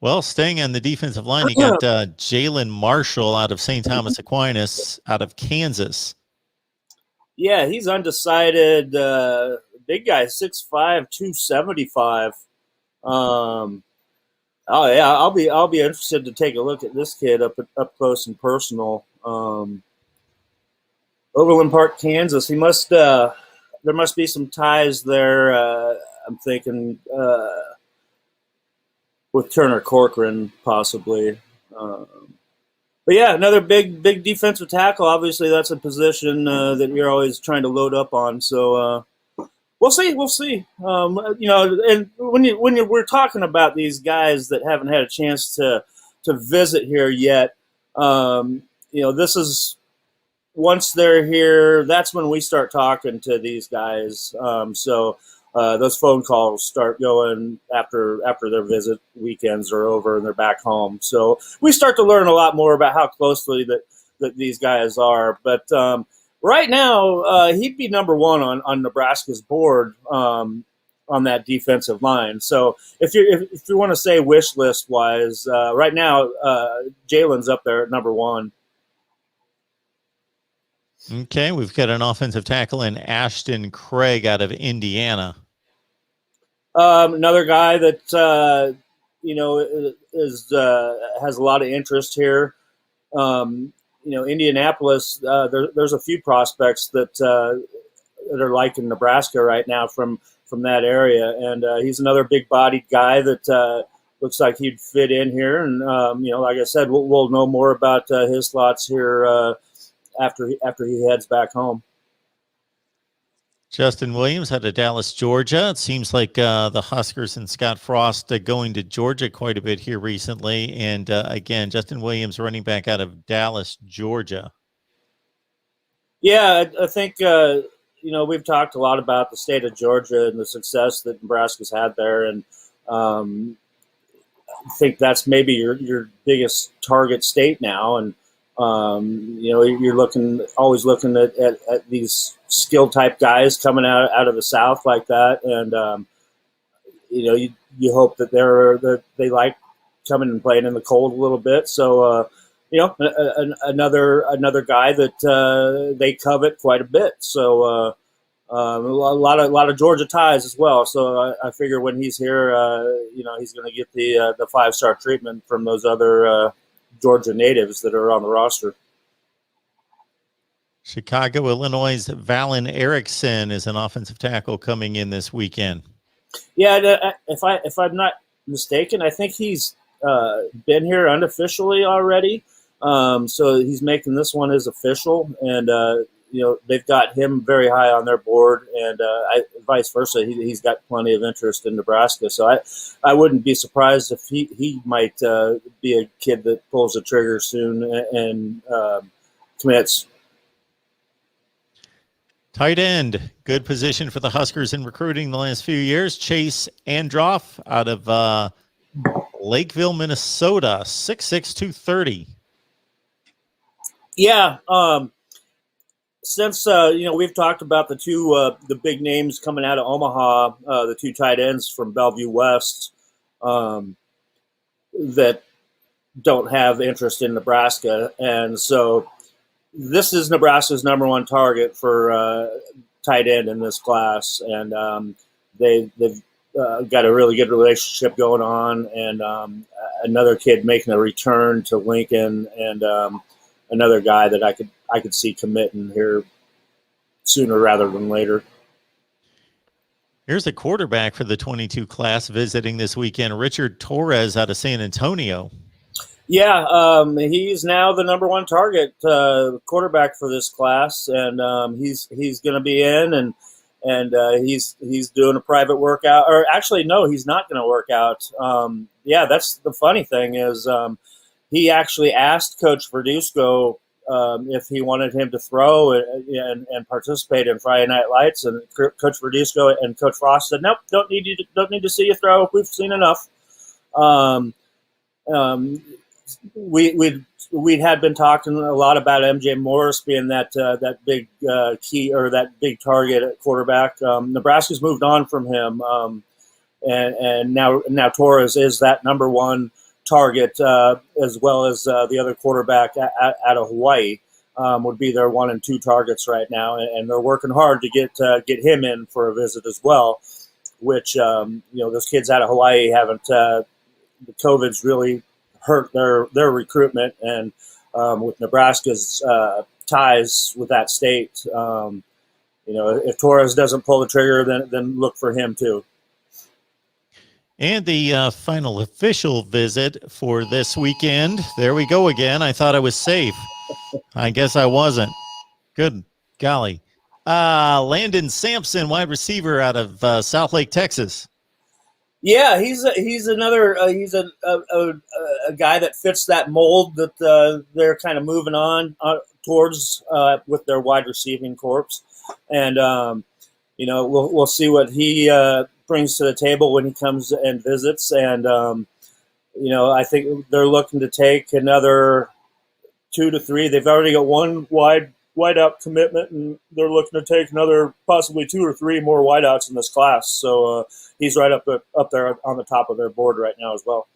Well, staying on the defensive line, you got Jalen Marshall out of St. Thomas Aquinas, out of Kansas. Yeah, he's undecided. Big guy, 6'5", 275. Oh yeah, I'll be interested to take a look at this kid up close and personal. Overland Park, Kansas. He must. There must be some ties there. I'm thinking with Turner Corcoran possibly. But yeah, another big defensive tackle. Obviously, that's a position that you're always trying to load up on. So we'll see. And when we're talking about these guys that haven't had a chance to visit here yet, this is once they're here. That's when we start talking to these guys. Those phone calls start going after their visit weekends are over and they're back home. So we start to learn a lot more about how closely that these guys are. But right now, he'd be number one on Nebraska's board on that defensive line. So if you want to say wish list wise, right now Jalen's up there at number one. Okay, we've got an offensive tackle in Ashton Craig out of Indiana. Another guy that has a lot of interest here. Indianapolis. There's a few prospects that are like in Nebraska right now from that area, and he's another big-bodied guy that looks like he'd fit in here. And like I said, we'll know more about his thoughts here after he heads back home. Justin Williams out of Dallas, Georgia. It seems like the Huskers and Scott Frost going to Georgia quite a bit here recently. And again, Justin Williams, running back out of Dallas, Georgia. Yeah, I think, we've talked a lot about the state of Georgia and the success that Nebraska's had there. And I think that's maybe your biggest target state now. And you're always looking at these skill type guys coming out of the South like that, and you hope that they like coming and playing in the cold a little bit. So another guy that they covet quite a bit. So a lot of Georgia ties as well. So I figure when he's here, he's going to get the 5-star treatment from those other Georgia natives that are on the roster. Chicago, Illinois' Valine Eriksson is an offensive tackle coming in this weekend. Yeah, if I'm not mistaken, I think he's been here unofficially already. So he's making this one his official, and they've got him very high on their board, and vice versa. He's got plenty of interest in Nebraska, so I wouldn't be surprised if he might be a kid that pulls the trigger soon and commits. Tight end, good position for the Huskers in recruiting the last few years. Chase Androff out of Lakeville, Minnesota, 6'6", 230. Yeah, since we've talked about the big names coming out of Omaha, the two tight ends from Bellevue West that don't have interest in Nebraska, and so this is Nebraska's number one target for tight end in this class, and they've got a really good relationship going on, and another kid making a return to Lincoln, and another guy that I could see committing here sooner rather than later. Here's a quarterback for the 22 class visiting this weekend, Richard Torres out of San Antonio. Yeah, he's now the number one target quarterback for this class, and he's going to be in, and he's doing a private workout. Or actually, no, he's not going to work out. Yeah, that's the funny thing is he actually asked Coach Verduzco if he wanted him to throw and participate in Friday Night Lights, and Coach Verduzco and Coach Frost said, "Nope, don't need to see you throw. We've seen enough." We had been talking a lot about MJ Morris being that big key or that big target at quarterback. Nebraska's moved on from him, and now Torres is that number one target, as well as the other quarterback out of Hawaii. Would be their 1 and 2 targets right now, and they're working hard to get him in for a visit as well. Which those kids out of Hawaii haven't. The COVID's really hurt their recruitment, and with Nebraska's ties with that state, if Torres doesn't pull the trigger, then look for him too. And the final official visit for this weekend. There we go again. I thought I was safe. I guess I wasn't. Good golly. Landon Sampson, wide receiver out of South Lake, Texas. Yeah, he's another he's a guy that fits that mold that they're kind of moving on towards with their wide receiving corps, and we'll see what he brings to the table when he comes and visits, and I think they're looking to take another 2 to 3. They've already got one wideout commitment, and they're looking to take another possibly 2 or 3 more wideouts in this class. So he's right up there on the top of their board right now as well.